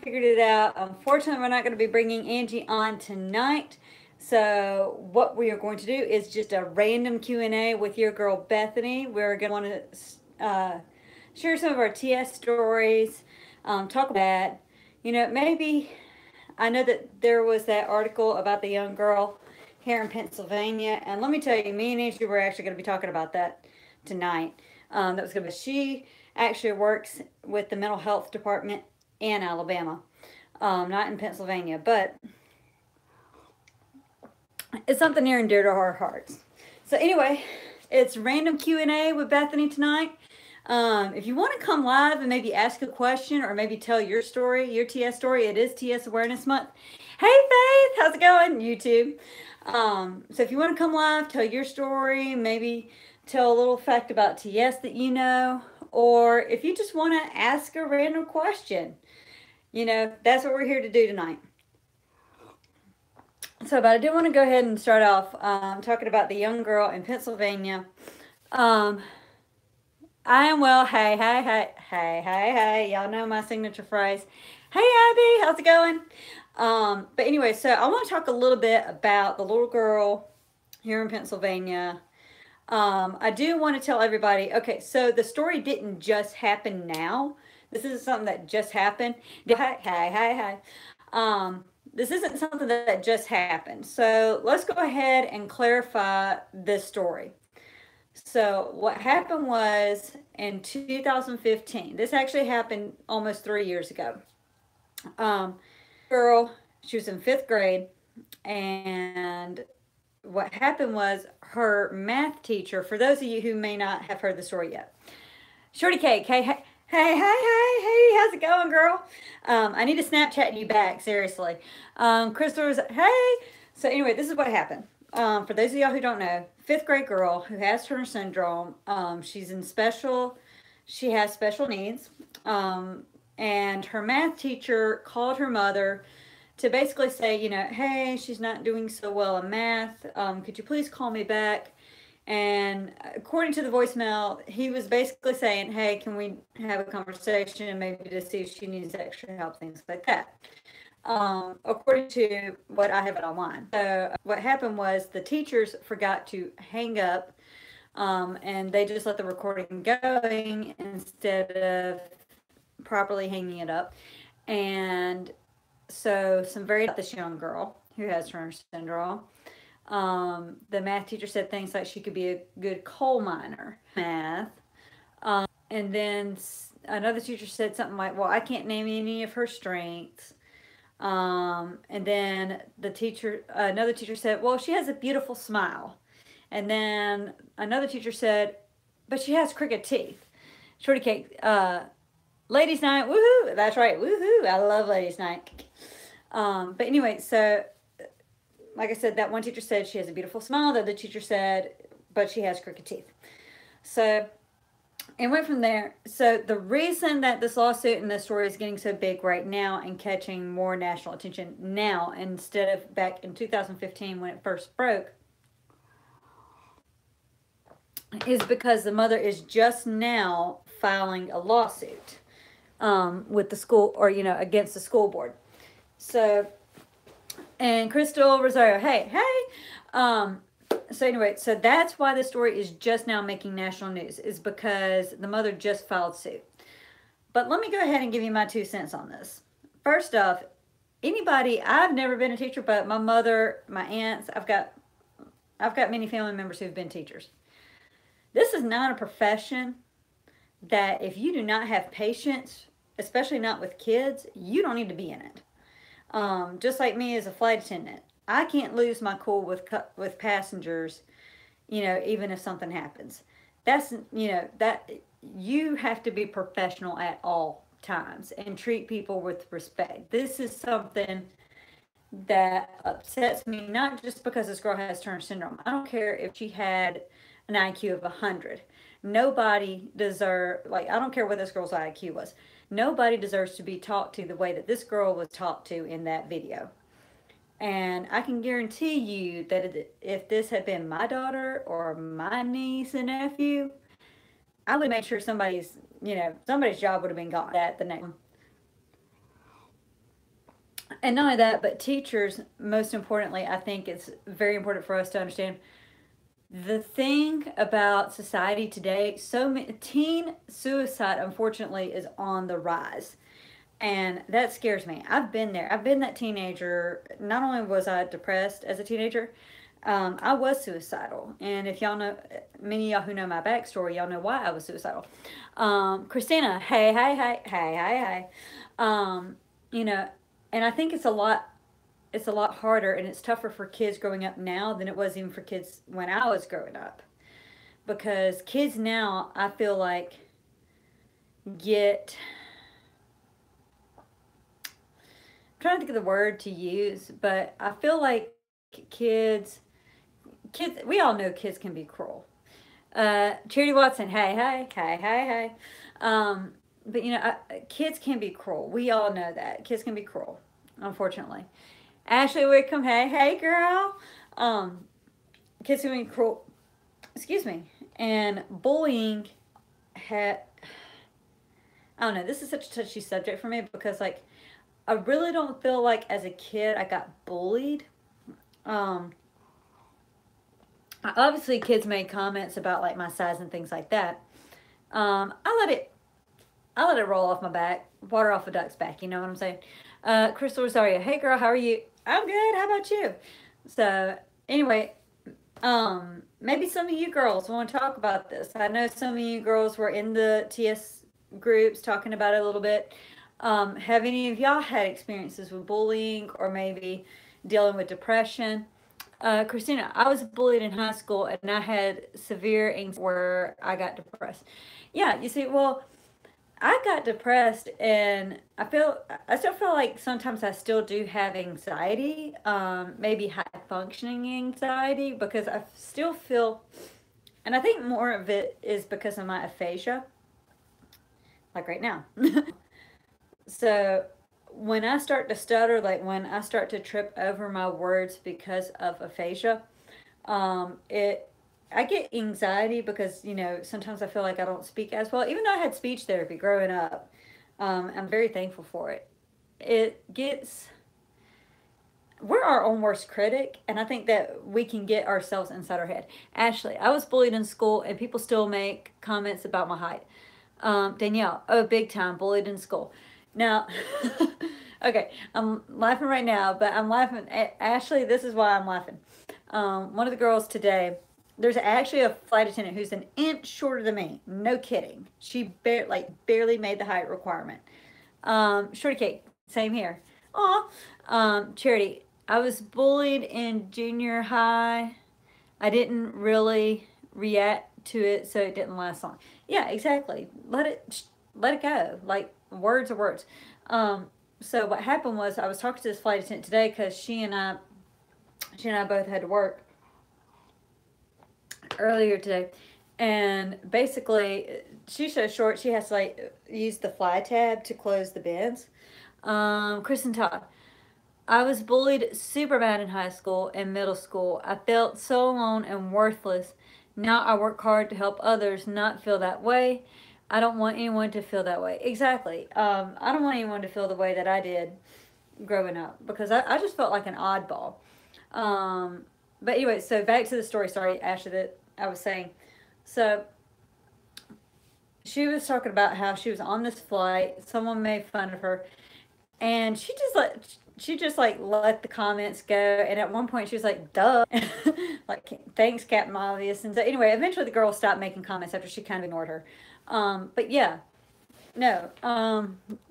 figured it out. Unfortunately, we're not going to be bringing Angie on tonight. So what we are going to do is just a random Q&A with your girl Bethany. We're going to want to share some of our TS stories, talk about that. You know, maybe I know that there was that article about the young girl here in Pennsylvania, and let me tell you, me and Angie were actually going to be talking about that tonight. That was going to be, she actually works with the mental health department in Alabama, not in Pennsylvania, but it's something near and dear to our hearts. So anyway, it's random Q&A with Bethany tonight. If you want to come live and maybe ask a question or maybe tell your story, your TS story, it is TS Awareness Month. Hey Faith, how's it going? YouTube. So if you want to come live, tell your story, maybe tell a little fact about TS that you know, or if you just want to ask a random question, you know, that's what we're here to do tonight. So, but I do want to go ahead and start off talking about the young girl in Pennsylvania. I am well. Hey, hey, hey, hey, hey, hey. Y'all know my signature phrase. Hey, Abby, how's it going? But anyway, so I want to talk a little bit about the little girl here in Pennsylvania. I do want to tell everybody, okay, so the story didn't just happen now. This is something that just happened. Hey, hey, hey, hey. This isn't something that just happened. So let's go ahead and clarify this story. So what happened was in 2015, this actually happened almost 3 years ago. Girl, she was in 5th grade, and what happened was her math teacher, for those of you who may not have heard the story yet, Shorty Cake, hey, hey, hey, hey, hey, hey, how's it going, girl? I need to Snapchat you back, seriously. Crystal was, hey. So anyway, this is what happened. For those of y'all who don't know, 5th grade girl who has Turner syndrome, she's in special, she has special needs, and her math teacher called her mother to basically say, you know, hey, she's not doing so well in math, could you please call me back? And according to the voicemail, he was basically saying, hey, can we have a conversation and maybe to see if she needs extra help, things like that. According to what I have it online. So what happened was the teachers forgot to hang up, and they just let the recording going instead of properly hanging it up. And so this young girl who has Turner syndrome, the math teacher said things like she could be a good coal miner, math. And then another teacher said something like, well, I can't name any of her strengths. And then another teacher said, well, she has a beautiful smile. And then another teacher said, but she has crooked teeth. Shorty Cake, ladies night, woohoo, that's right, woohoo, I love ladies night. But anyway, so like I said, that one teacher said she has a beautiful smile. The other teacher said, but she has crooked teeth. So it went from there. So the reason that this lawsuit and this story is getting so big right now and catching more national attention now instead of back in 2015 when it first broke is because the mother is just now filing a lawsuit with the school, or, you know, against the school board. So, and Crystal Rosario, hey, hey. So anyway, so that's why the story is just now making national news, is because the mother just filed suit. But let me go ahead and give you my 2 cents on this. First off, I've never been a teacher, but my mother, my aunts, I've got many family members who've been teachers. This is not a profession that if you do not have patience, especially not with kids, you don't need to be in it. Just like me as a flight attendant, I can't lose my cool with passengers, you know, even if something happens. That's, you know, that you have to be professional at all times and treat people with respect. This is something that upsets me, not just because this girl has Turner syndrome. I don't care if she had an IQ of 100. Nobody deserves, like, I don't care what this girl's IQ was. Nobody deserves to be talked to the way that this girl was talked to in that video. And I can guarantee you that if this had been my daughter or my niece and nephew, I would make sure somebody's job would have been gone. That the next one. And not only that, but teachers, most importantly, I think it's very important for us to understand the thing about society today. So many teen suicide, unfortunately, is on the rise. And that scares me. I've been there. I've been that teenager. Not only was I depressed as a teenager, I was suicidal. And if y'all know, many of y'all who know my backstory, y'all know why I was suicidal. Christina, hey, hey, hey, hey, hey, hey. You know, and I think it's a lot harder and it's tougher for kids growing up now than it was even for kids when I was growing up. Because kids now, I feel like, get, I'm trying to think of the word to use, but I feel like kids, we all know kids can be cruel. Charity Watson, hey, hey, hey, hey, hey. But kids can be cruel. We all know that. Kids can be cruel, unfortunately. Ashley Wickham, hey, hey, girl. Kids can be cruel, excuse me. And bullying had, I don't know, this is such a touchy subject for me because, like, I really don't feel like as a kid I got bullied. Um, Obviously, kids made comments about like my size and things like that. I let it, I let it roll off my back, water off a duck's back. You know what I'm saying? Crystal Rosario, hey girl, how are you? I'm good. How about you? So anyway, maybe some of you girls want to talk about this. I know some of you girls were in the TS groups talking about it a little bit. Have any of y'all had experiences with bullying or maybe dealing with depression? Christina, I was bullied in high school and I had severe anxiety where I got depressed. Yeah, you see, well, I got depressed and I still feel like sometimes I still do have anxiety, maybe high functioning anxiety because I still feel, and I think more of it is because of my aphasia, like right now. So when I start to stutter, like when I start to trip over my words because of aphasia, it I get anxiety because sometimes I feel like I don't speak as well. Even though I had speech therapy growing up, I'm very thankful for it. It gets We're our own worst critic, and I think that we can get ourselves inside our head. Ashley, I was bullied in school, and people still make comments about my height. Danielle, oh, big time, bullied in school. Now, okay, I'm laughing right now, but I'm laughing. Ashley, this is why I'm laughing. One of the girls today, there's actually a flight attendant who's an inch shorter than me. No kidding. She barely made the height requirement. Shorty Cake, same here. Aw. Charity, I was bullied in junior high. I didn't really react to it, so it didn't last long. Yeah, exactly. Let it go. Like words are words. So what happened was I was talking to this flight attendant today because she and I both had to work earlier today, and basically she's so short she has to like use the fly tab to close the bins. Kristen Todd, I was bullied super bad in high school and middle school. I felt so alone and worthless. Now I work hard to help others not feel that way. I don't want anyone to feel that way. Exactly. I don't want anyone to feel the way that I did growing up because I just felt like an oddball. Um, but anyway, so back to the story. Sorry, Ashley, that I was saying. So she was talking about how she was on this flight. Someone made fun of her, and she just like let the comments go. And at one point, she was like, "Duh," like thanks, Captain Obvious. And so anyway, eventually the girl stopped making comments after she kind of ignored her. But yeah, no.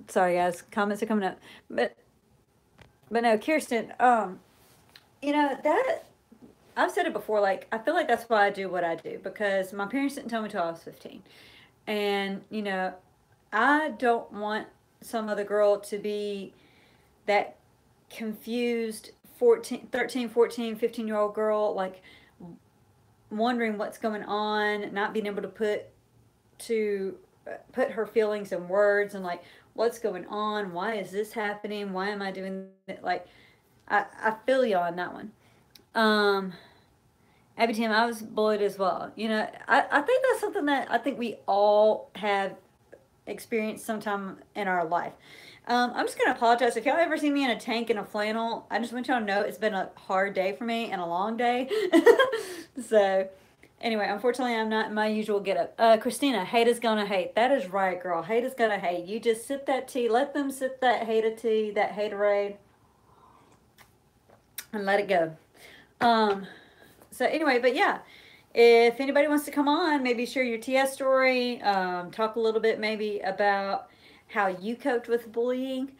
Sorry guys, comments are coming up, but no, Kirsten. That I've said it before. Like I feel like that's why I do what I do because my parents didn't tell me till I was 15, and I don't want some other girl to be that confused 14, 13, 14, 15-year-old girl, like wondering what's going on, not being able to to put her feelings in words and like what's going on, why is this happening, why am I doing it, like I feel you on that one. um Abby Tim, I was bullied as well. I think that's something that I think we all have experienced sometime in our life. I'm just gonna apologize if y'all ever see me in a tank and a flannel. I just want y'all to know it's been a hard day for me and a long day. So, anyway, unfortunately, I'm not in my usual getup. Christina, hate is gonna hate. That is right, girl. Hate is gonna hate. You just sip that tea. Let them sip that hate tea, that haterade, and let it go. Um, so anyway, but yeah, if anybody wants to come on, maybe share your TS story, talk a little bit maybe about how you coped with bullying,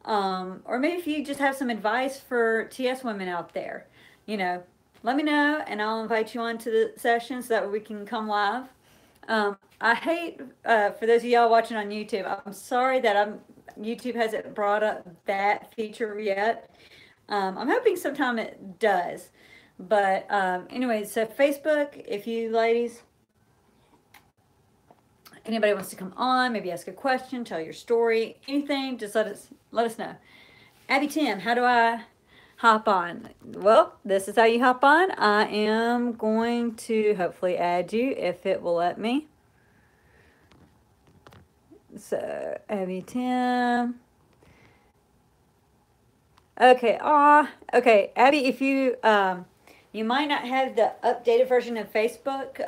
or maybe if you just have some advice for TS women out there, you know, let me know and I'll invite you on to the session so that we can come live. I hate, for those of y'all watching on YouTube, I'm sorry that YouTube hasn't brought up that feature yet. I'm hoping sometime it does. But anyway, so Facebook, if you ladies, anybody wants to come on, maybe ask a question, tell your story, anything, just let us know. Abby Tim, how do I hop on? Well, this is how you hop on. I am going to hopefully add you if it will let me. So Abby Tim. Okay, okay, Abby, if you you might not have the updated version of Facebook.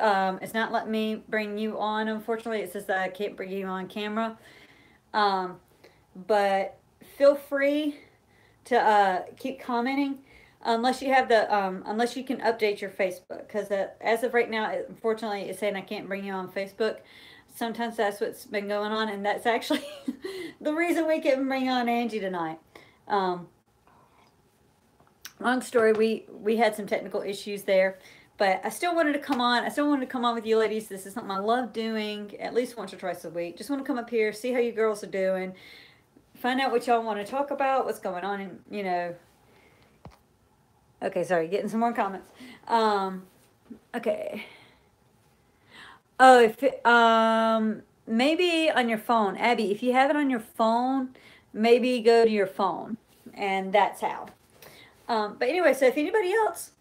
It's not letting me bring you on, unfortunately. It says that I can't bring you on camera. But feel free to keep commenting unless you have the unless you can update your Facebook, because as of right now, unfortunately, it's saying I can't bring you on Facebook. Sometimes that's what's been going on, and that's actually the reason we can bring on Angie tonight. Long story, we had some technical issues there, but I still wanted to come on. I still wanted to come on with you ladies. This is something I love doing at least once or twice a week. Just want to come up here, see how you girls are doing, find out what y'all want to talk about, what's going on, and you know. Okay, sorry, getting some more comments. Okay. Oh, if maybe on your phone, Abby, if you have it on your phone, maybe go to your phone, and that's how. But anyway, so if anybody else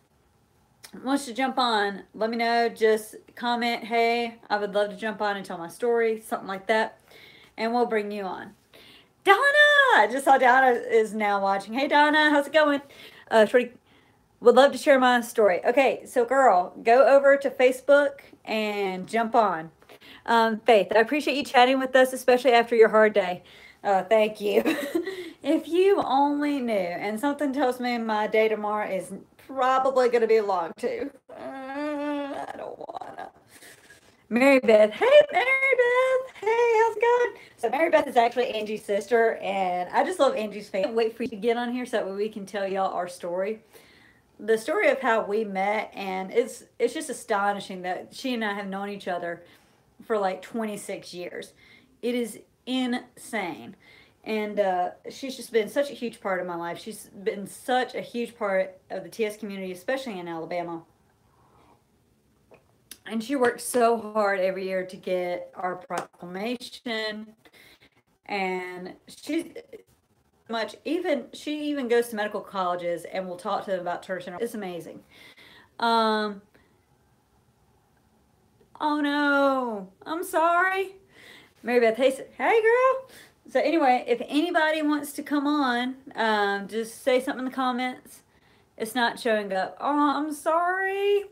wants to jump on, let me know. Just comment, hey, I would love to jump on and tell my story, something like that, and we'll bring you on. Donna! I just saw Donna is now watching. Hey, Donna, how's it going? Shorty, would love to share my story. Okay, so girl, go over to Facebook and jump on. Faith, I appreciate you chatting with us, especially after your hard day. Thank you. If you only knew, and something tells me my day tomorrow is probably going to be long too. I don't wanna. Mary Beth, hey Mary Beth, hey, how's it going? So Mary Beth is actually Angie's sister, and I just love Angie's family. I can't wait for you to get on here so that we can tell y'all our story, the story of how we met, and it's just astonishing that she and I have known each other for like 26 years. It is insane. And she's just been such a huge part of my life. She's been such a huge part of the TS community, especially in Alabama. And she works so hard every year to get our proclamation. And she even goes to medical colleges and will talk to them about tertiary. It's amazing. Oh no, I'm sorry. Mary Beth, hey girl. So anyway, if anybody wants to come on, just say something in the comments. It's not showing up. Oh, I'm sorry.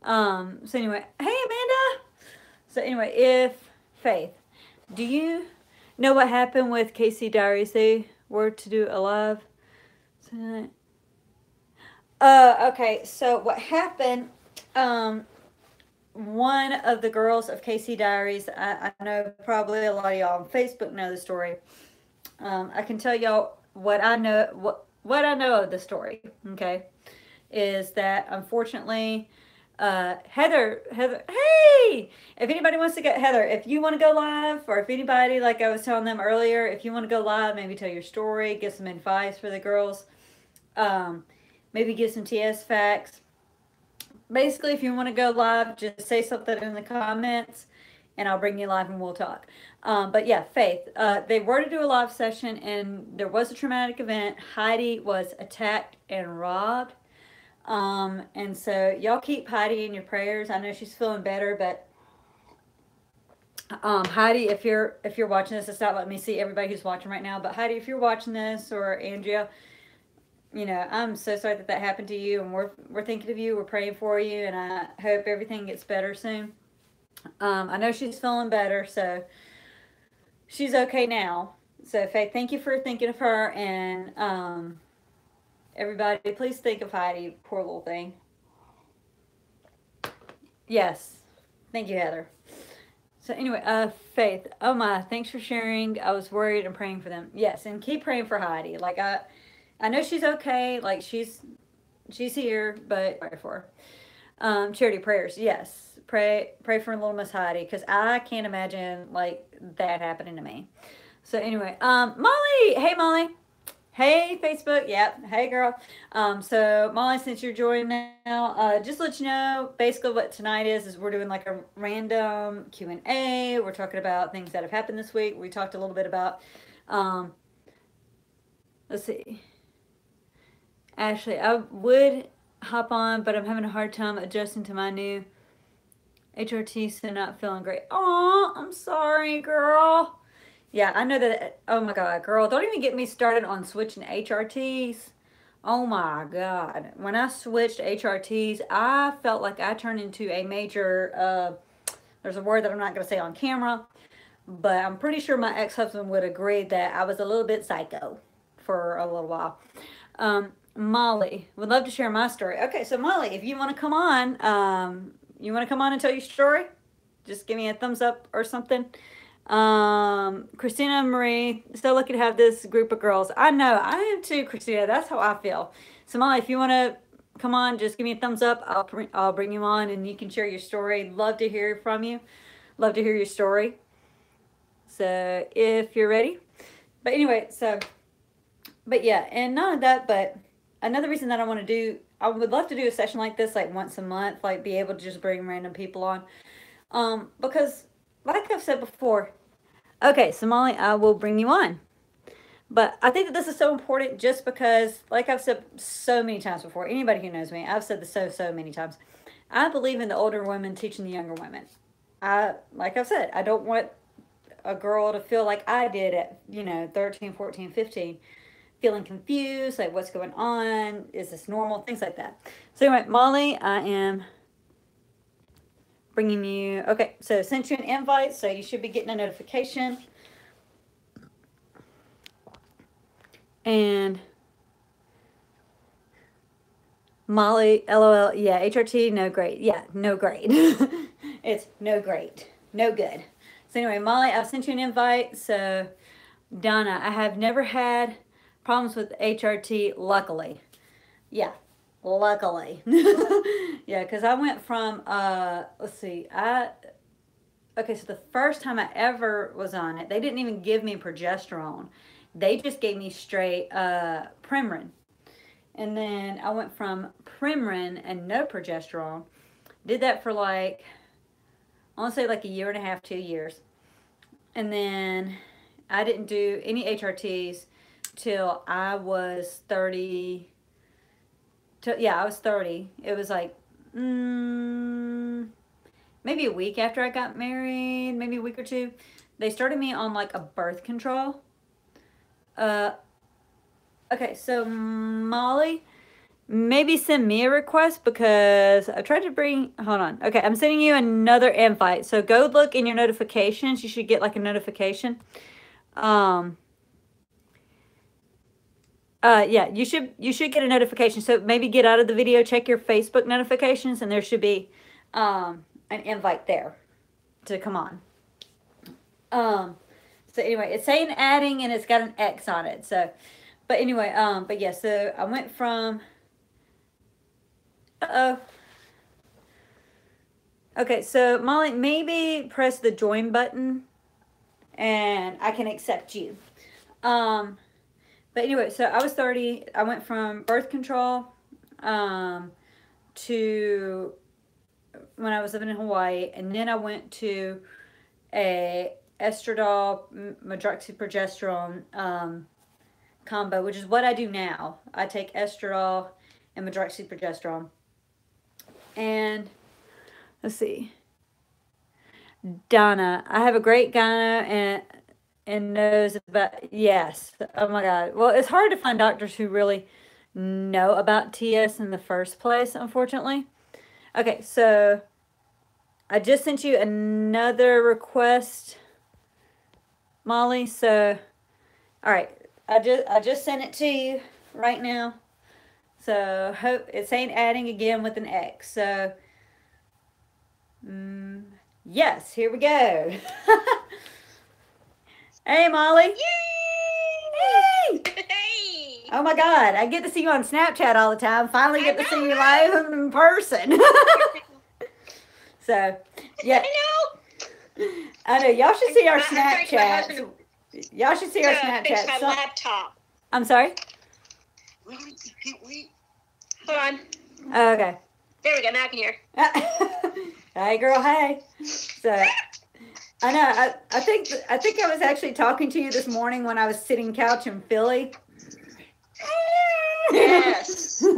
So anyway, hey Amanda. So anyway, if Faith, do you know what happened with KC Diaries? They were to do a live tonight. Okay, so what happened, one of the girls of KC Diaries, I know probably a lot of y'all on Facebook know the story. I can tell y'all what I know, what I know of the story, okay, is that unfortunately, Heather, hey, if anybody wants to get Heather, if you want to go live, or if anybody, like I was telling them earlier, if you want to go live, maybe tell your story, give some advice for the girls, maybe give some TS facts. Basically, if you want to go live, just say something in the comments, and I'll bring you live and we'll talk. But yeah, Faith, they were to do a live session, and there was a traumatic event. Heidi was attacked and robbed. And so y'all keep Heidi in your prayers. I know she's feeling better, but Heidi, if you're watching this, it's not letting me see everybody who's watching right now. But Heidi, if you're watching this, or Andrea, I'm so sorry that that happened to you, and we're thinking of you. We're praying for you, and I hope everything gets better soon. I know she's feeling better, so she's okay now. So Faith, thank you for thinking of her, and everybody, please think of Heidi. Poor little thing. Yes, thank you, Heather. So anyway, Faith. Oh my, thanks for sharing. I was worried and praying for them. Yes, and keep praying for Heidi. Like I know she's okay. Like she's here, but pray for her. Charity prayers. Yes, pray for little Miss Heidi, because I can't imagine like that happening to me. So anyway, Molly. Hey, Molly. Hey, Facebook. Yep. Hey, girl. So Molly, since you're joining now, just to let you know, basically what tonight is we're doing like a random Q&A. We're talking about things that have happened this week. We talked a little bit about, um, let's see, Ashley. I would hop on, but I'm having a hard time adjusting to my new HRT, so not feeling great. Oh, I'm sorry, girl. Yeah, I know that. Oh my God, girl, don't even get me started on switching HRTs. Oh my God. When I switched HRTs, I felt like I turned into a major, there's a word that I'm not going to say on camera, but I'm pretty sure my ex-husband would agree that I was a little bit psycho for a little while. Molly, would love to share my story. Okay, so Molly, if you want to come on, you want to come on and tell your story? Just give me a thumbs up or something. Christina Marie, so lucky to have this group of girls. I know, I am too, Christina. That's how I feel. So Molly, if you want to come on, just give me a thumbs up. I'll bring you on and you can share your story. Love to hear from you. Love to hear your story. So if you're ready. But anyway, but yeah, and not only that, but another reason that I would love to do a session like this, like once a month, like be able to just bring random people on. Because like I've said before, okay, Somali, I will bring you on. But I think that this is so important just because, like I've said so many times before, anybody who knows me, I've said this so many times. I believe in the older women teaching the younger women. Like I've said, I don't want a girl to feel like I did at, 13, 14, 15, feeling confused, like what's going on? Is this normal? Things like that. So anyway, Molly, I am bringing you, okay, so sent you an invite, so you should be getting a notification. And Molly, LOL, yeah, HRT, no great. Yeah, no great. It's no great. No good. So anyway, Molly, I've sent you an invite. So Donna, I have never had problems with HRT, luckily. Yeah, luckily. Yeah, because I went from, let's see, okay, so the first time I ever was on it, they didn't even give me progesterone. They just gave me straight Premarin. And then I went from Premarin and no progesterone. Did that for like, I want to say like a year and a half, 2 years. And then I didn't do any HRTs till I was 30. Yeah, I was 30. It was like, maybe a week after I got married, maybe a week or two. They started me on like a birth control. Okay, so Molly, maybe send me a request because I tried to bring, hold on. Okay, I'm sending you another invite. So go look in your notifications. You should get like a notification. Yeah, you should get a notification. So maybe get out of the video, check your Facebook notifications, and there should be an invite there to come on. So anyway, it's saying adding and it's got an X on it. So, but anyway, but yeah, so I went from, okay, so Molly, maybe press the join button and I can accept you. But anyway, so I was 30. I went from birth control to when I was living in Hawaii, and then I went to a estradiol medroxyprogesterone combo, which is what I do now. I take estradiol and medroxyprogesterone. And let's see. Donna, I have a great gyno and knows about, yes. Oh my God. Well, it's hard to find doctors who really know about TS in the first place, unfortunately. Okay, so I just sent you another request, Molly. So, all right, I just sent it to you right now. So hope it's saying adding again with an X. So, mm, yes, here we go. Hey, Molly. Yay! Yay! Hey! Oh my God, I get to see you on Snapchat all the time. Finally I get to see know, you right? live in person. So, yeah, I know. I know. Y'all should see our I'm trying to get my husband Snapchats. Y'all should see our to fix Snapchats. my So, laptop. I'm sorry? Really? Can't wait. Hold on. Oh, okay. There we go. Now I can hear. Hey, girl, hey. So, I know. I think I was actually talking to you this morning when I was sitting couch in Philly. Yes. I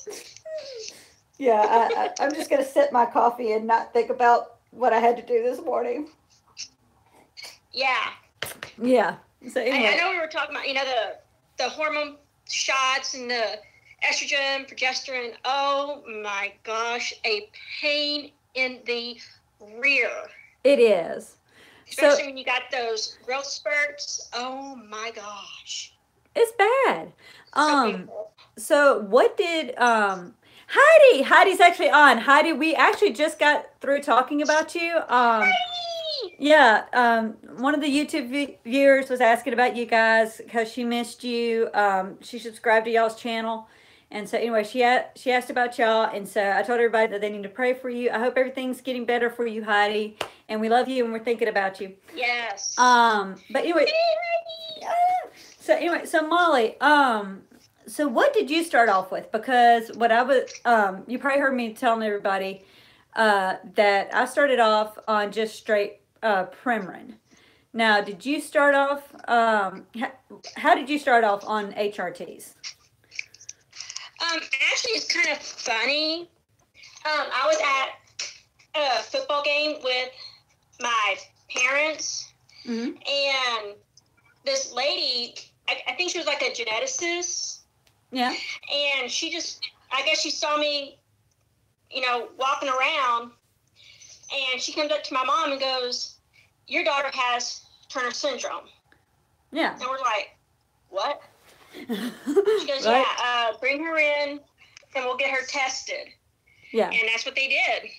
know. Yeah, I'm just gonna sip my coffee and not think about what I had to do this morning. Yeah. Yeah. So I anyway, know we were talking about, the hormone shots and the estrogen, progesterone. Oh my gosh, a pain in the rear. it is. So Especially when you got those growth spurts. Oh my gosh. it's bad. So Um. painful. So what did Heidi's actually on. Heidi, we actually just got through talking about you. Hey! Yeah, one of the YouTube viewers was asking about you guys because she missed you. She subscribed to y'all's channel, and so anyway, she asked about y'all, and so I told everybody that they need to pray for you. I hope everything's getting better for you, Heidi, and we love you and we're thinking about you. Yes. But anyway, so anyway, so Molly, so what did you start off with? Because what I was, you probably heard me telling everybody that I started off on just straight Premarin. Now, did you start off? How did you start off on HRTs? Actually, it's kind of funny. I was at a football game with my parents, Mm-hmm. and this lady, I think she was like a geneticist, Yeah. and I guess she saw me, walking around, and she comes up to my mom and goes, "Your daughter has Turner syndrome." Yeah. And we're like, "What?" She goes, Right? "Yeah, bring her in, and we'll get her tested." Yeah. And that's what they did.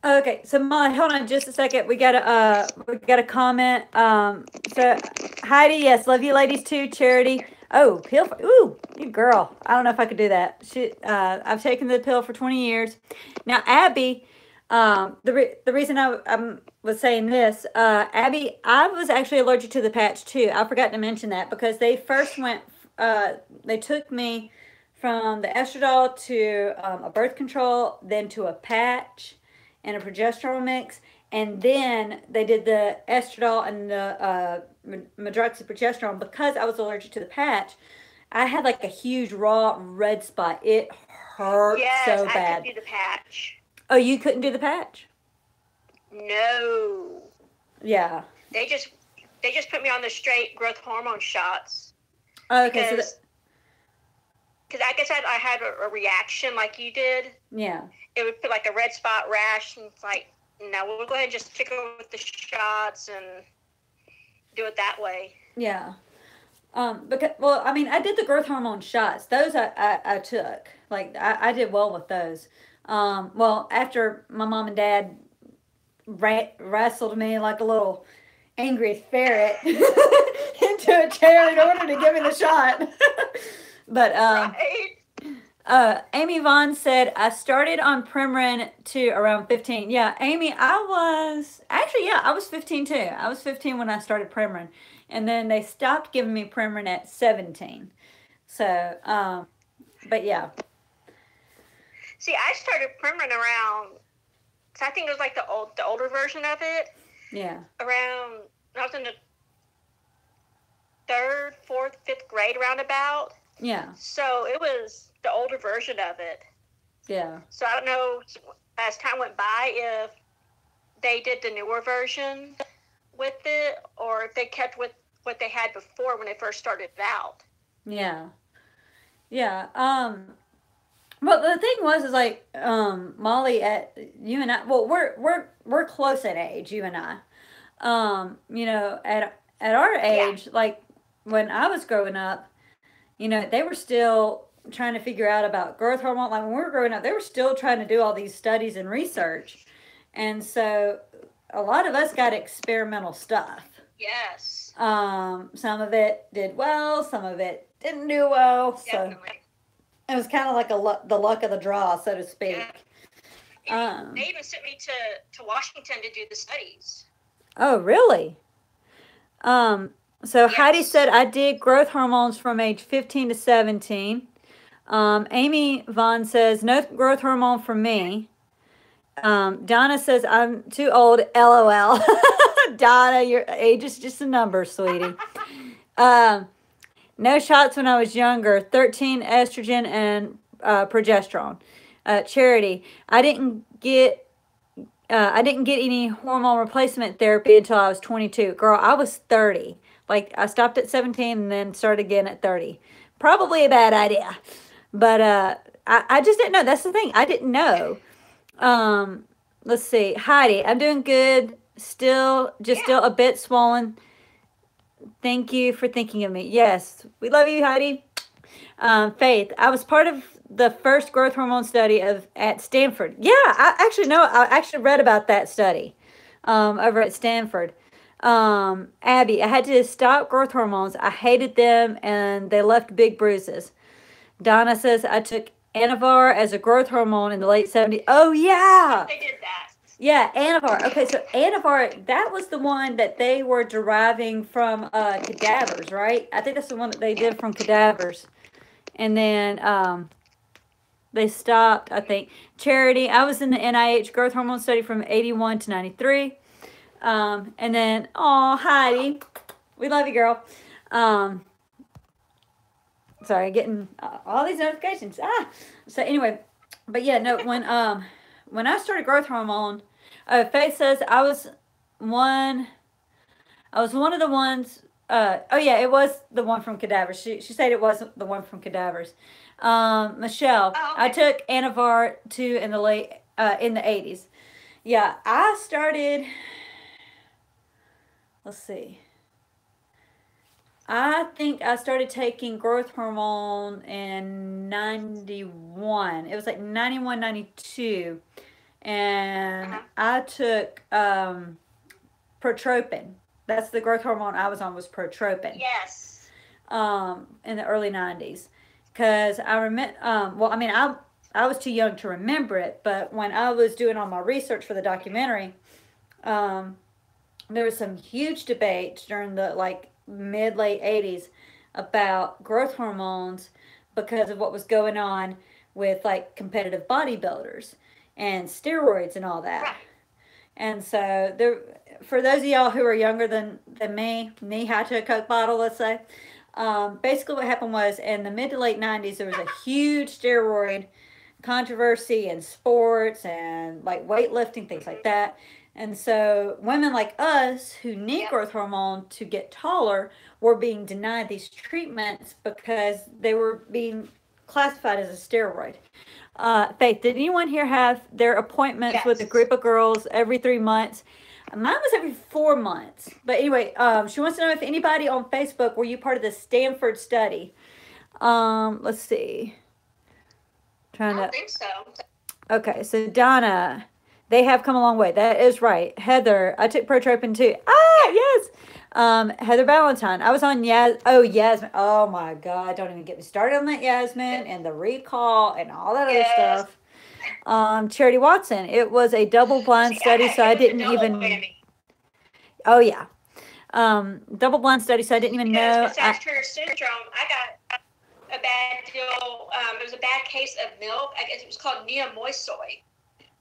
Okay, so Molly, hold on just a second. We got a comment. So Heidi, yes, love you ladies too. Charity. Oh, pill. Ooh, you girl. I don't know if I could do that. I've taken the pill for 20 years. Now, Abby, the reason I was saying this, Abby, I was actually allergic to the patch too. I forgot to mention that because they first they took me from the estradiol to a birth control, then to a patch and a progesterone mix, and then they did the estradiol and the medroxyprogesterone. Because I was allergic to the patch, I had like a huge raw red spot. It hurt Yes, so I bad. could do the patch. Oh, you couldn't do the patch? No. Yeah. They just put me on the straight growth hormone shots. Oh, okay, because I guess I had a reaction like you did. yeah. It would put like a red spot rash, and it's like, no, we'll go ahead and just stick with the shots and do it that way. Yeah. Because, well, I mean, I did the growth hormone shots. Those I took. Like, I did well with those. Well, after my mom and dad wrestled me like a little angry ferret into a chair in order to give me the shot. But, Right? Amy Vaughn said, I started on Premarin to around 15. Yeah, Amy, I was 15 too. I was 15 when I started Premarin. And then they stopped giving me Premarin at 17. So, but yeah. See, I started Premarin around, so I think it was like the older version of it. Yeah. Around, I was in the 3rd, 4th, 5th grade roundabout. Yeah. So it was the older version of it. Yeah. So I don't know, as time went by, if they did the newer version with it, or if they kept with what they had before when they first started out. Yeah. Yeah. Well, the thing was, is like, Molly, at you and I. Well, we're close in age, you and I. You know, at our Yeah. age, like when I was growing up, you know, they were still trying to figure out about growth hormone. Like when we were growing up, they were still trying to do all these studies and research, and so a lot of us got experimental stuff. Yes. Some of it did well, some of it didn't do well. So Definitely. it was kind of like the luck of the draw, so to speak. Yeah. They even sent me to Washington to do the studies. Oh, really? So Yes. Heidi said, I did growth hormones from age 15 to 17. Amy Vaughn says, no growth hormone for me. Donna says, I'm too old, LOL. Donna, your age is just a number, sweetie. No shots when I was younger, 13 estrogen and progesterone. Charity, I didn't get any hormone replacement therapy until I was 22. Girl, I was 30. Like, I stopped at 17 and then started again at 30. Probably a bad idea. But I just didn't know. That's the thing. I didn't know. Let's see. Heidi, I'm doing good. Still a bit swollen. Thank you for thinking of me. Yes, we love you, Heidi. Faith, I was part of the first growth hormone study at Stanford. Yeah, I actually read about that study over at Stanford. Abby, I had to stop growth hormones. I hated them and they left big bruises. Donna says, I took Anavar as a growth hormone in the late 70s. Oh, yeah. They did that. Yeah, Anavar. Okay, so Anavar, that was the one that they were deriving from cadavers, right? I think that's the one that they did from cadavers. And then they stopped, I think. Charity, I was in the NIH growth hormone study from 81 to 93. And then, oh, Heidi, we love you, girl. Sorry, getting all these notifications. So anyway, but yeah, no, when I started growth hormone, Faith says I was one of the ones. Oh yeah, it was the one from cadavers. She said it wasn't the one from cadavers. Michelle, Oh, okay. I took Anavar too in the late in the 80s. Yeah, I started. Let's see. I think I started taking growth hormone in 91. It was like 91, 92. And I took protropin. That's the growth hormone I was on, was protropin. Yes. In the early 90s. Because I remember, well, I mean, I was too young to remember it, but when I was doing all my research for the documentary, there was some huge debates during the like mid-late 80s about growth hormones because of what was going on with like competitive bodybuilders and steroids and all that. Right. And so there, for those of y'all who are younger than me, knee high to a Coke bottle, let's say, basically what happened was in the mid to late 90s, there was a huge steroid controversy in sports and like weightlifting, things like that. And so women like us who need growth hormone to get taller were being denied these treatments because they were being classified as a steroid. Faith, did anyone here have their appointments with a group of girls every 3 months? Mine was every 4 months. But anyway, she wants to know if anybody on Facebook, were you part of the Stanford study? Let's see. I don't think so. Okay, so Donna, they have come a long way. That is right. Heather, I took protropin too. Yes. Heather Valentine, I was on Yasmin. Oh my God, don't even get me started on that Yasmin and the recall and all that other stuff. Charity Watson, it was a double-blind study, so I didn't even. Oh yeah, double-blind study, so I didn't even know. Besides Turner syndrome, I got a bad deal. It was a bad case of milk. I guess it was called neomoisoid.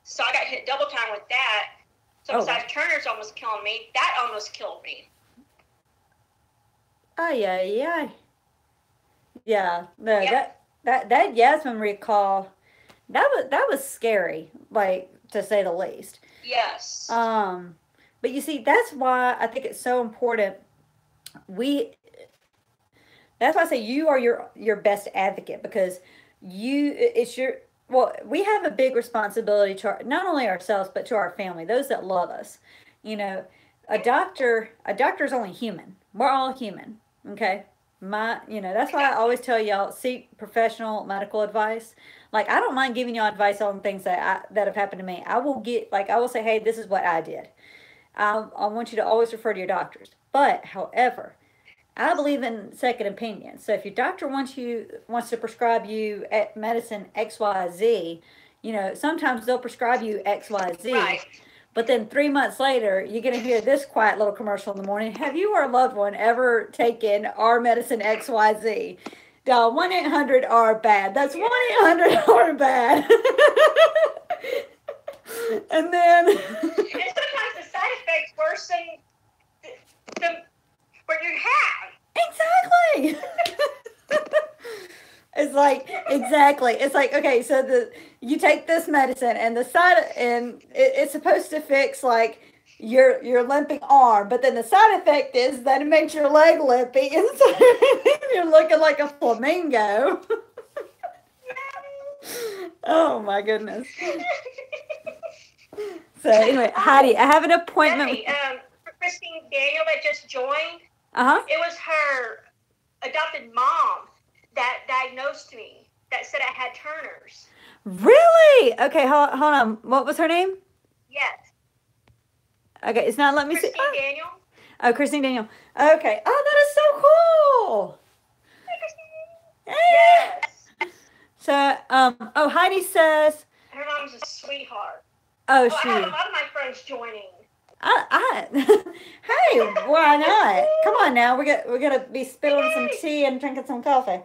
So I got hit double time with that. So besides Turner's almost killing me, that almost killed me. Oh yeah. No, that Yasmin recall, that was scary, like, to say the least. Yes. But you see, that's why I think it's so important. We That's why I say you are your best advocate, because it's your, well, we have a big responsibility to not only ourselves but to our family, those that love us. You know, a doctor is only human. We're all human. Okay. That's why I always tell y'all, seek professional medical advice. Like, I don't mind giving y'all advice on things that have happened to me. I will say, hey, this is what I did. I want you to always refer to your doctors. But however, I believe in second opinions. So if your doctor wants to prescribe you medicine XYZ, sometimes they'll prescribe you XYZ, Right. but then 3 months later, you're going to hear this quiet little commercial in the morning. Have you or a loved one ever taken our medicine XYZ? Dial 1-800-R-BAD. That's 1-800-R-BAD. And then. And sometimes the side effects worsen the what you have. Exactly. It's like, okay, so you take this medicine, and it's supposed to fix like your limping arm, but then the side effect is that it makes your leg limpy, and so you're looking like a flamingo. Oh my goodness. So anyway, Heidi, I have an appointment. Bethany, Christine Daniel that just joined. It was her adopted mom that diagnosed me, that said I had Turner's. Really? Okay, hold on. What was her name? Yes. Okay, it's not letting me see. Christine Daniel. Oh, Christine Daniel. Okay. Oh, that is so cool. Yes. So, Heidi says. Her mom's a sweetheart. Oh, I have a lot of my friends joining. Hey, why not? Come on now, we're gonna be spilling some tea and drinking some coffee.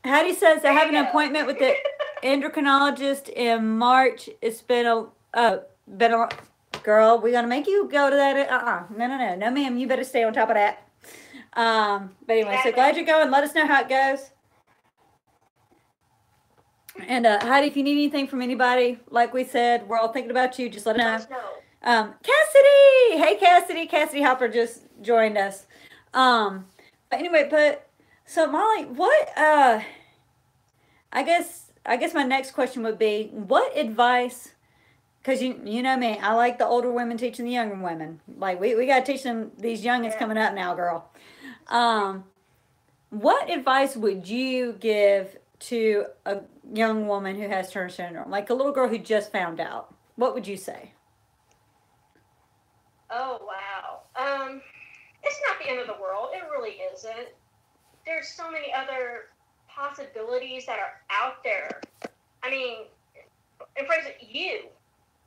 Heidi says I have an appointment with the endocrinologist in March. It's been a girl. We're gonna make you go to that. No, ma'am. You better stay on top of that. But anyway, so glad you're going. Let us know how it goes. And Heidi, if you need anything from anybody, like we said, we're all thinking about you. Just let us know. Cassidy, hey Cassidy Hopper just joined us. But anyway, so Molly, what? I guess my next question would be, what advice? Because you know me, I like the older women teaching the younger women. Like we got to teach them, these youngins coming up now, girl. What advice would you give to a young woman who has Turner syndrome, like a little girl who just found out? What would you say? Oh, wow. It's not the end of the world. It really isn't. There's so many other possibilities that are out there. I mean, and for instance, you.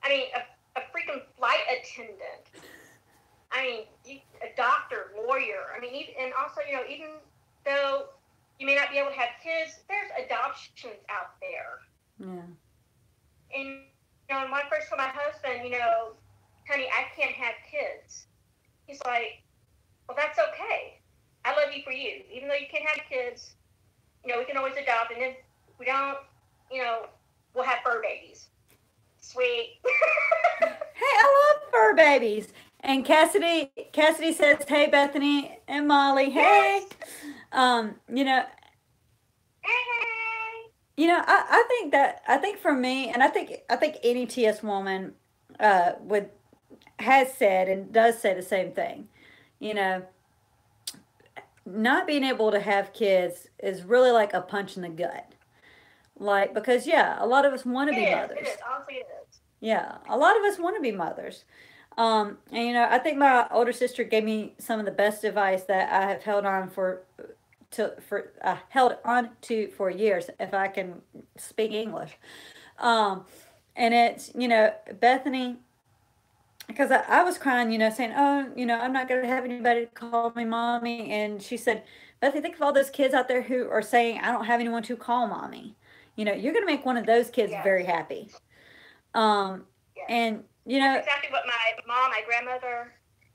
I mean, a freaking flight attendant. I mean, a doctor, lawyer. I mean, and also, even though you may not be able to have kids, there's adoptions out there. Yeah. And, when I first told my husband, honey, I can't have kids. He's like, well, that's okay. I love you for you. Even though you can't have kids, we can always adopt. And if we don't, we'll have fur babies. Sweet. Hey, I love fur babies. And Cassidy says, hey, Bethany and Molly, hey. Yes. I think for me, and I think any TS woman has said and does say the same thing. Not being able to have kids is really like a punch in the gut. Like, because a lot of us want to be mothers. It is. Honestly, it is. Yeah, a lot of us want to be mothers. And I think my older sister gave me some of the best advice that I have held on to for years, if I can speak English. And it's, Bethany, because I was crying, saying, oh, I'm not going to have anybody call me mommy. And she said, Bethany, think of all those kids out there who are saying, I don't have anyone to call mommy. You're going to make one of those kids very happy. And, That's exactly what my mom, my grandmother,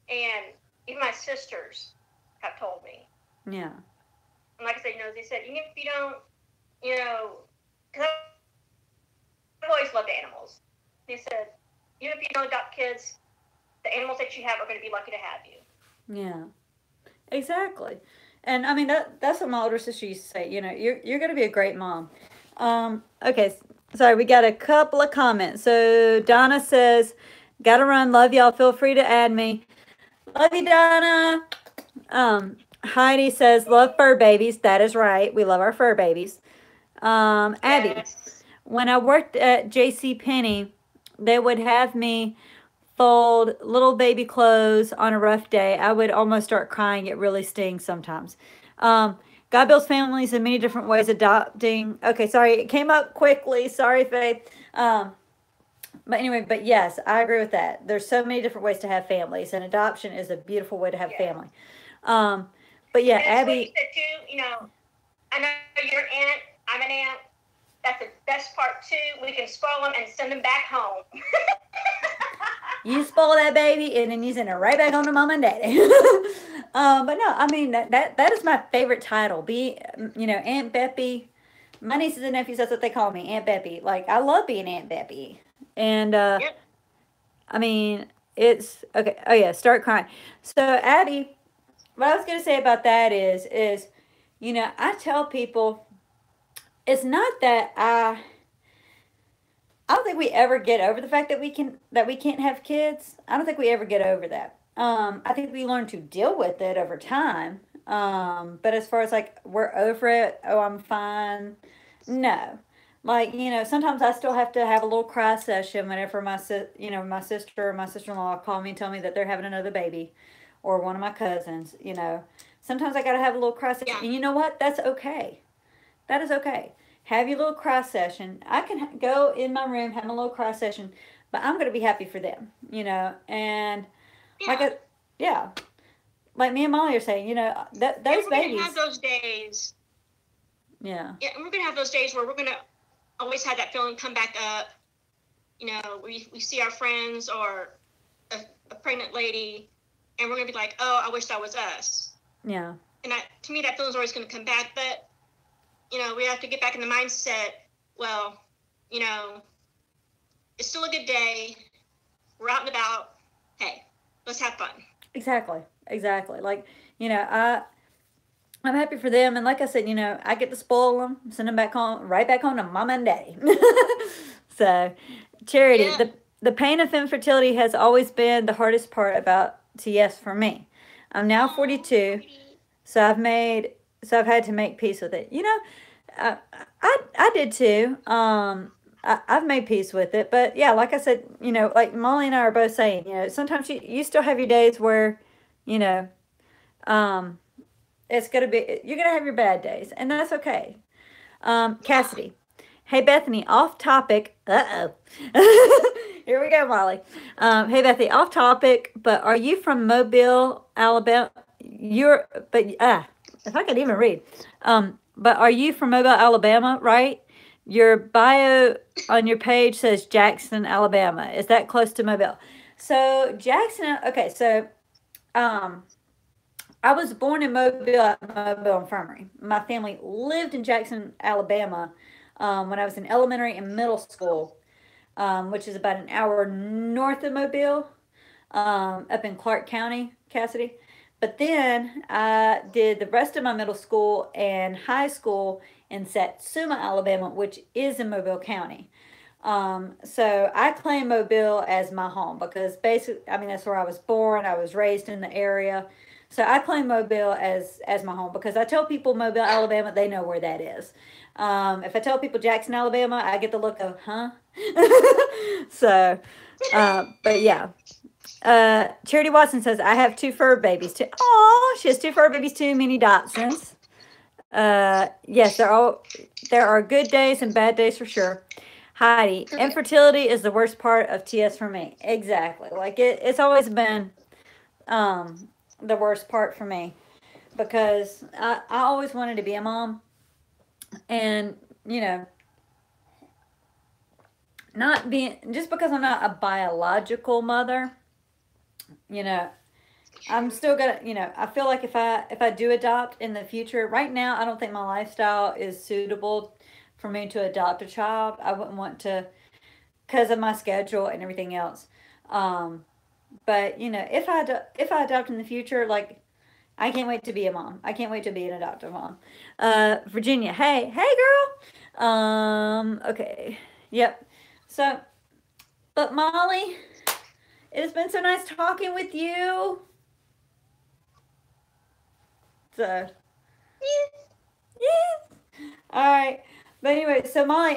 and even my sisters have told me. Yeah. And like I said, they said, even if you don't, because I've always loved animals. They said, even if you don't adopt kids, the animals that you have are going to be lucky to have you. Yeah, exactly. And I mean that's what my older sister used to say. You're gonna be a great mom. Okay, sorry, we got a couple of comments. So Donna says, "Gotta run. Love y'all. Feel free to add me. Love you, Donna." Heidi says, "Love fur babies." That is right. We love our fur babies. Abby, Yes. when I worked at J.C. Penney, they would have me fold little baby clothes on a rough day. I would almost start crying. It really stings sometimes. God builds families in many different ways. Adopting. Okay, sorry, it came up quickly. Sorry, Faith. But anyway, but yes, I agree with that. There's so many different ways to have families, and adoption is a beautiful way to have Yes. family. But yeah, And it's what you Abby. said too. I know you're an aunt. I'm an aunt. That's the best part too. We can spoil them and send them back home. You spoil that baby, and then you send her right back home to mom and daddy. But no, I mean that is my favorite title. Aunt Beppy. My nieces and nephews, that's what they call me, Aunt Beppy. Like I love being Aunt Beppy, and Yep. I mean it's okay. Oh yeah, start crying. So Abby, what I was gonna say about that is, I tell people it's not that I don't think we ever get over the fact that we can't have kids. I don't think we ever get over that. I think we learn to deal with it over time. But as far as like we're over it, oh, I'm fine. No, like sometimes I still have to have a little cry session whenever my sister or my sister in law call me and tell me that they're having another baby, or one of my cousins. Sometimes I gotta have a little cry session, Yeah. and you know what? That's okay. That is okay. Have your little cry session. I can go in my room, have a little cry session, but I'm going to be happy for them. And like, Yeah. yeah, like me and Molly are saying, that And those we're gonna have babies, those days. yeah, Yeah, and we're gonna have those days where we're gonna always have that feeling come back up. We see our friends or a pregnant lady, and we're gonna be like, oh, I wish that was us. yeah, And to me, that feeling's always gonna come back. But we have to get back in the mindset. Well, it's still a good day. We're out and about. Hey, let's have fun. exactly. Like, I'm happy for them, and like I said, I get to spoil them, send them back home, right back home to mom and daddy. So, Charity, Yeah. the pain of infertility has always been the hardest part about TS for me. I'm now Oh, 42, sweetie. so I've had to make peace with it. I I did too. I've made peace with it, but yeah, like I said, like Molly and I are both saying, sometimes you still have your days where, you know, um, you're gonna have your bad days, and that's okay. Yeah. Cassidy, hey Bethany, off topic. Uh-oh. Here we go, Molly. Hey Bethany, off topic, but are you from Mobile, Alabama? If I could even read. But are you from Mobile, Alabama, right? Your bio on your page says Jackson, Alabama. Is that close to Mobile? So Jackson, okay, so um, I was born in Mobile at Mobile Infirmary. My family lived in Jackson, Alabama, when I was in elementary and middle school, which is about an hour north of Mobile, up in Clark County, Cassidy. But then I did the rest of my middle school and high school in Satsuma, Alabama, which is in Mobile County. So I claim Mobile as my home because basically, I mean, that's where I was born. I was raised in the area. So I claim Mobile as my home because I tell people Mobile, Alabama, they know where that is. If I tell people Jackson, Alabama, I get the look of, huh? So, but yeah. Charity Watson says, I have two fur babies too. Oh, she has two fur babies too, mini Dachshunds. Yes, there are good days and bad days for sure. Heidi, infertility is the worst part of TS for me. Exactly. Like it's always been the worst part for me because I always wanted to be a mom, and not being just because I'm not a biological mother, you know, I'm still gonna, I feel like if I do adopt in the future, right now I don't think my lifestyle is suitable for me to adopt a child. I wouldn't want to because of my schedule and everything else. But you know, if I adopt in the future, like I can't wait to be a mom. I can't wait to be an adoptive mom. Virginia, hey, girl. Okay, yep. So, but Molly, it has been so nice talking with you. So, yeah. All right. But anyway, so Molly,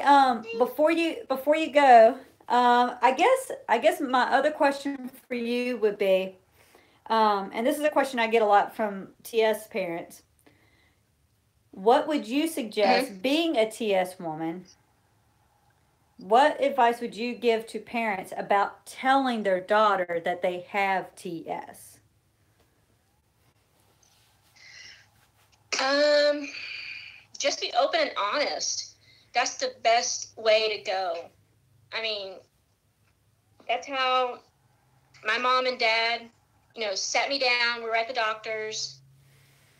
before you go, I guess my other question for you would be, and this is a question I get a lot from TS parents. What would you suggest, being a TS woman? What advice would you give to parents about telling their daughter that they have TS? Just be open and honest. That's the best way to go. I mean, that's how my mom and dad, you know, sat me down. We were at the doctor's,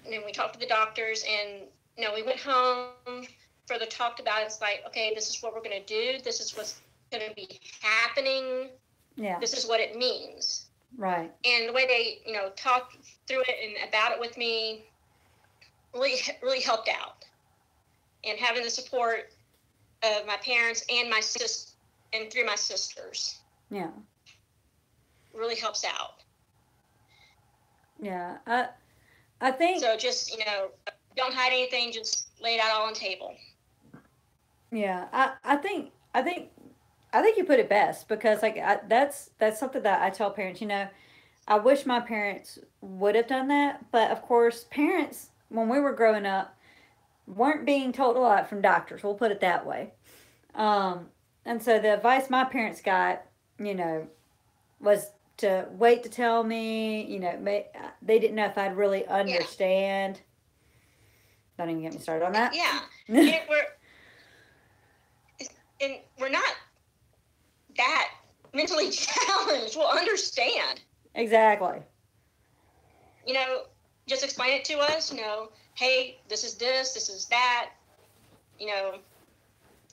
and then we talked to the doctors, and you know, we went home, further talked about it. It's like, okay, this is what we're going to do. This is what's going to be happening. Yeah. This is what it means. Right. And the way they, you know, talked through it and about it with me really helped out. And having the support of my parents and my sis and through my sisters. Yeah. Really helps out. Yeah. I think so. Just, you know, don't hide anything. Just lay it out all on the table. Yeah. I think you put it best, because like that's something that I tell parents. You know, I wish my parents would have done that, but of course, parents when we were growing up weren't being told a lot from doctors. We'll put it that way. And so the advice my parents got, you know, was to wait to tell me. You know, they didn't know if I'd really understand. Yeah. Don't even get me started on that. Yeah, and we're not that mentally challenged. We'll understand. Exactly. You know, just explain it to us. You know, hey, this is that. You know,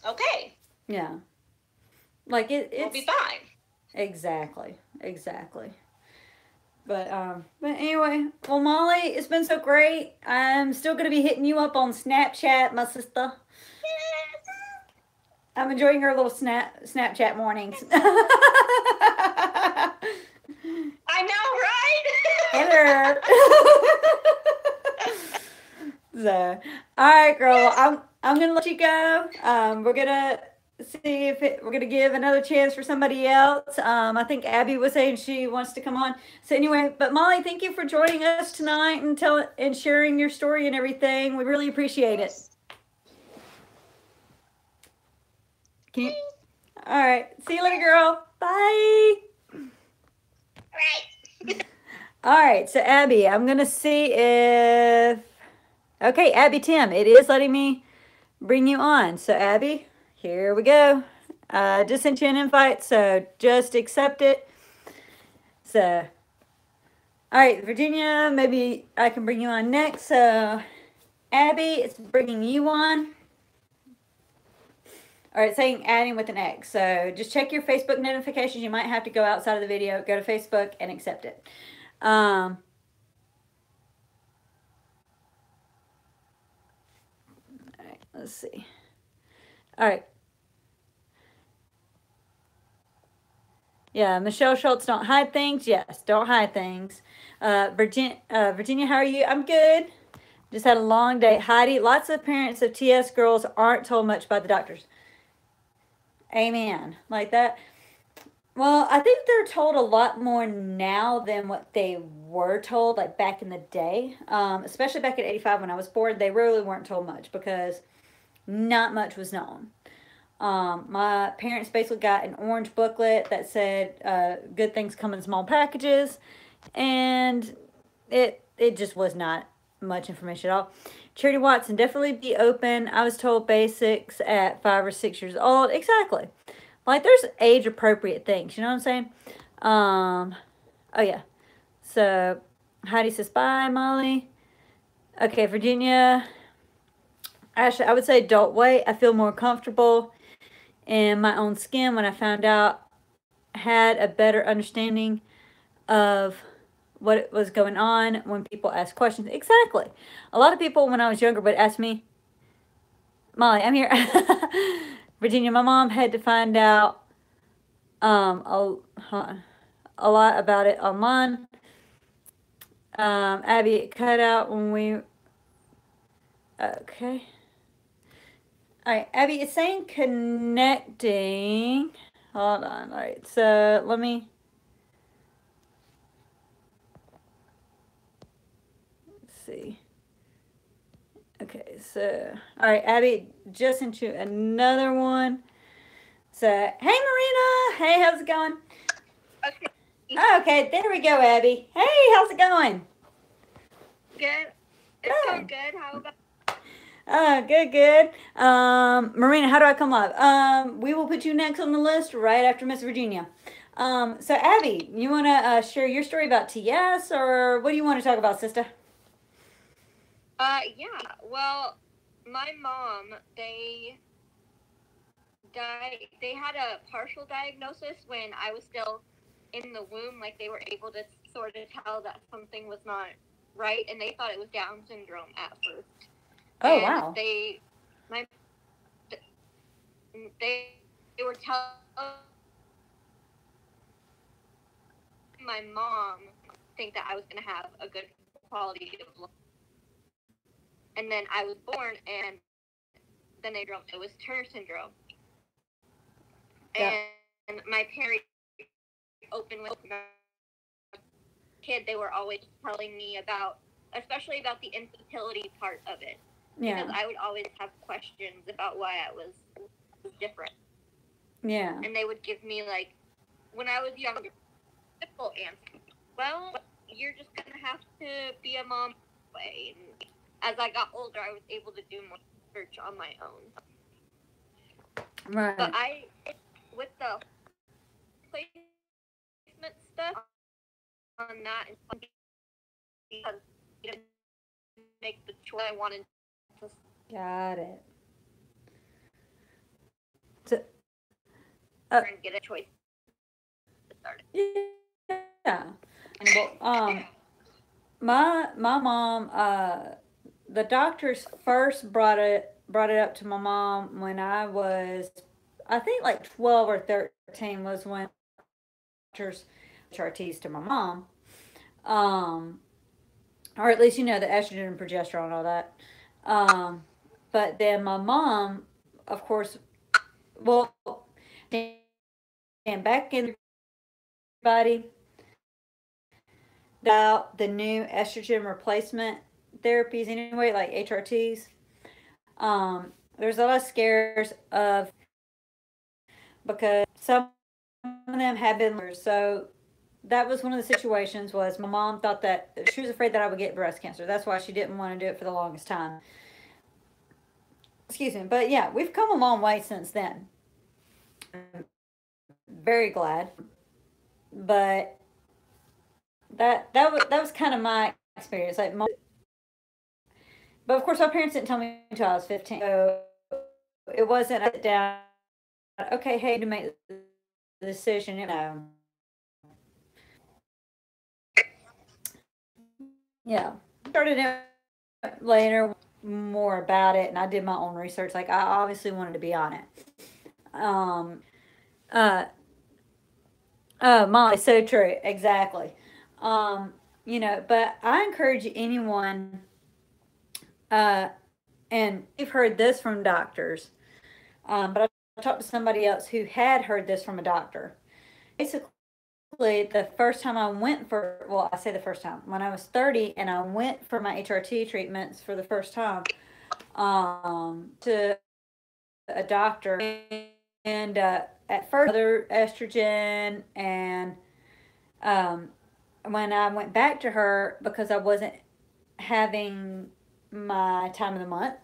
okay. Yeah. Like we'll be fine. Exactly. But anyway, well, Molly, it's been so great. I'm still gonna be hitting you up on Snapchat, my sister. I'm enjoying our little Snapchat mornings. I know, right? Hello. So, all right, girl. I'm gonna let you go. We're gonna see if we're gonna give another chance for somebody else. I think Abby was saying she wants to come on. So anyway, but Molly, thank you for joining us tonight and sharing your story and everything. We really appreciate it. All right. See you later, girl. Bye. Right. All right. So Abby, I'm gonna see if. Okay, Abby Tim, it is letting me bring you on. So Abby, here we go. Just sent you an invite, so just accept it. So, all right, Virginia, maybe I can bring you on next. So, Abby, it's bringing you on. All right, saying adding with an X. So just check your Facebook notifications. You might have to go outside of the video, go to Facebook, and accept it. All right, let's see. All right. Yeah, Michelle Schultz, don't hide things. Yes, don't hide things. Virginia, how are you? I'm good. Just had a long day. Heidi, lots of parents of TS girls aren't told much by the doctors. Amen. Like that. Well, I think they're told a lot more now than what they were told, like back in the day. Especially back in '85 when I was born, they really weren't told much because not much was known. My parents basically got an orange booklet that said good things come in small packages, and it just was not much information at all. Charity Watson, definitely be open. I was told basics at 5 or 6 years old. Exactly. Like, there's age-appropriate things. You know what I'm saying? Oh, yeah. So, Heidi says, bye, Molly. Okay, Virginia. Ashley, I would say don't wait. I feel more comfortable in my own skin when I found out, had a better understanding of what was going on when people ask questions. Exactly. A lot of people when I was younger would ask me, Molly, I'm here. Virginia, my mom had to find out a lot about it online. Abby, it cut out when we. Okay. All right, Abby, it's saying connecting. Hold on. All right, so let me. See. Okay, so all right, Abby, just into another one. So hey, Marina. Hey, how's it going? Okay. Okay, there we go, Abby. Hey, how's it going? Good. It's going good. How about? Good. Marina, how do I come live? We will put you next on the list right after Miss Virginia. So Abby, you want to share your story about TS, or what do you want to talk about, sister? Yeah. Well, my mom, they had a partial diagnosis when I was still in the womb. Like, they were able to sort of tell that something was not right, and they thought it was Down syndrome at first. Oh, and wow. They were telling my mom think that I was going to have a good quality of life. And then I was born, and then it was Turner syndrome. Yeah. And my parents open with my kid, they were always telling me about, especially about the infertility part of it. Yeah. Because I would always have questions about why I was different. Yeah. And they would give me, like, when I was younger, simple answers. Well, you're just going to have to be a mom way. And as I got older, I was able to do more research on my own. Right. But with the placement stuff on that, because I didn't make the choice I wanted to. Got it. And get a choice to start it. Yeah. My mom, the doctors first brought it up to my mom when I was, I think, like 12 or 13 was when doctors HRTs to my mom. Or at least, the estrogen and progesterone and all that. But then my mom, of course, well, and back in everybody about the new estrogen replacement therapies anyway, like HRTs. There's a lot of scares of, because some of them have been, so that was one of the situations. Was my mom thought that she was afraid that I would get breast cancer. That's why she didn't want to do it for the longest time. Excuse me. But yeah, we've come a long way since then. I'm very glad. But that was kind of my experience. Like, but of course, my parents didn't tell me until I was 15. So it wasn't a sit down. Okay, hey, to make the decision. Yeah, started it later, more about it, and I did my own research. Like, I obviously wanted to be on it. Um, uh, Molly, so true, exactly. But I encourage anyone, uh, and you've heard this from doctors, but I talked to somebody else who had heard this from a doctor. Basically, the first time I went for, well, I say the first time, when I was 30 and I went for my HRT treatments for the first time, to a doctor, and at first, other estrogen, and when I went back to her because I wasn't having my time of the month,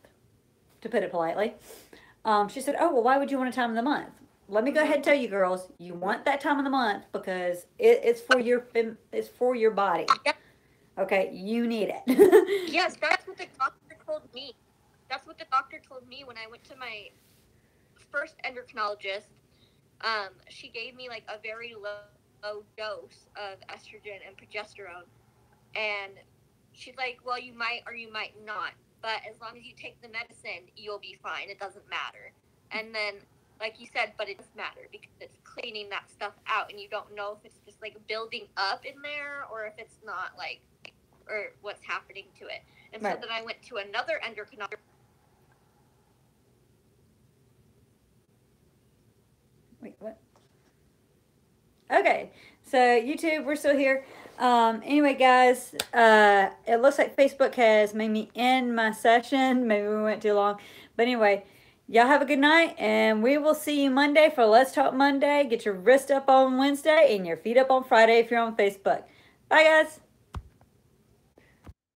to put it politely, she said, "Oh, well, why would you want a time of the month? Let me go ahead and tell you, girls, you want that time of the month because it's for your body. Okay, you need it." Yes, that's what the doctor told me. That's what the doctor told me when I went to my first endocrinologist, she gave me like a very low dose of estrogen and progesterone, and she's like, well, you might or you might not, but as long as you take the medicine, you'll be fine. It doesn't matter. And then, like you said, but it does matter because it's cleaning that stuff out, and you don't know if it's just like building up in there or if it's not, like, or what's happening to it. And so then I went to another endocrinologist. Wait, what? Okay, so YouTube, we're still here. Anyway, guys, it looks like Facebook has made me end my session. Maybe we went too long. But anyway, y'all have a good night, and we will see you Monday for Let's Talk Monday. Get your wrist up on Wednesday and your feet up on Friday if you're on Facebook. Bye, guys.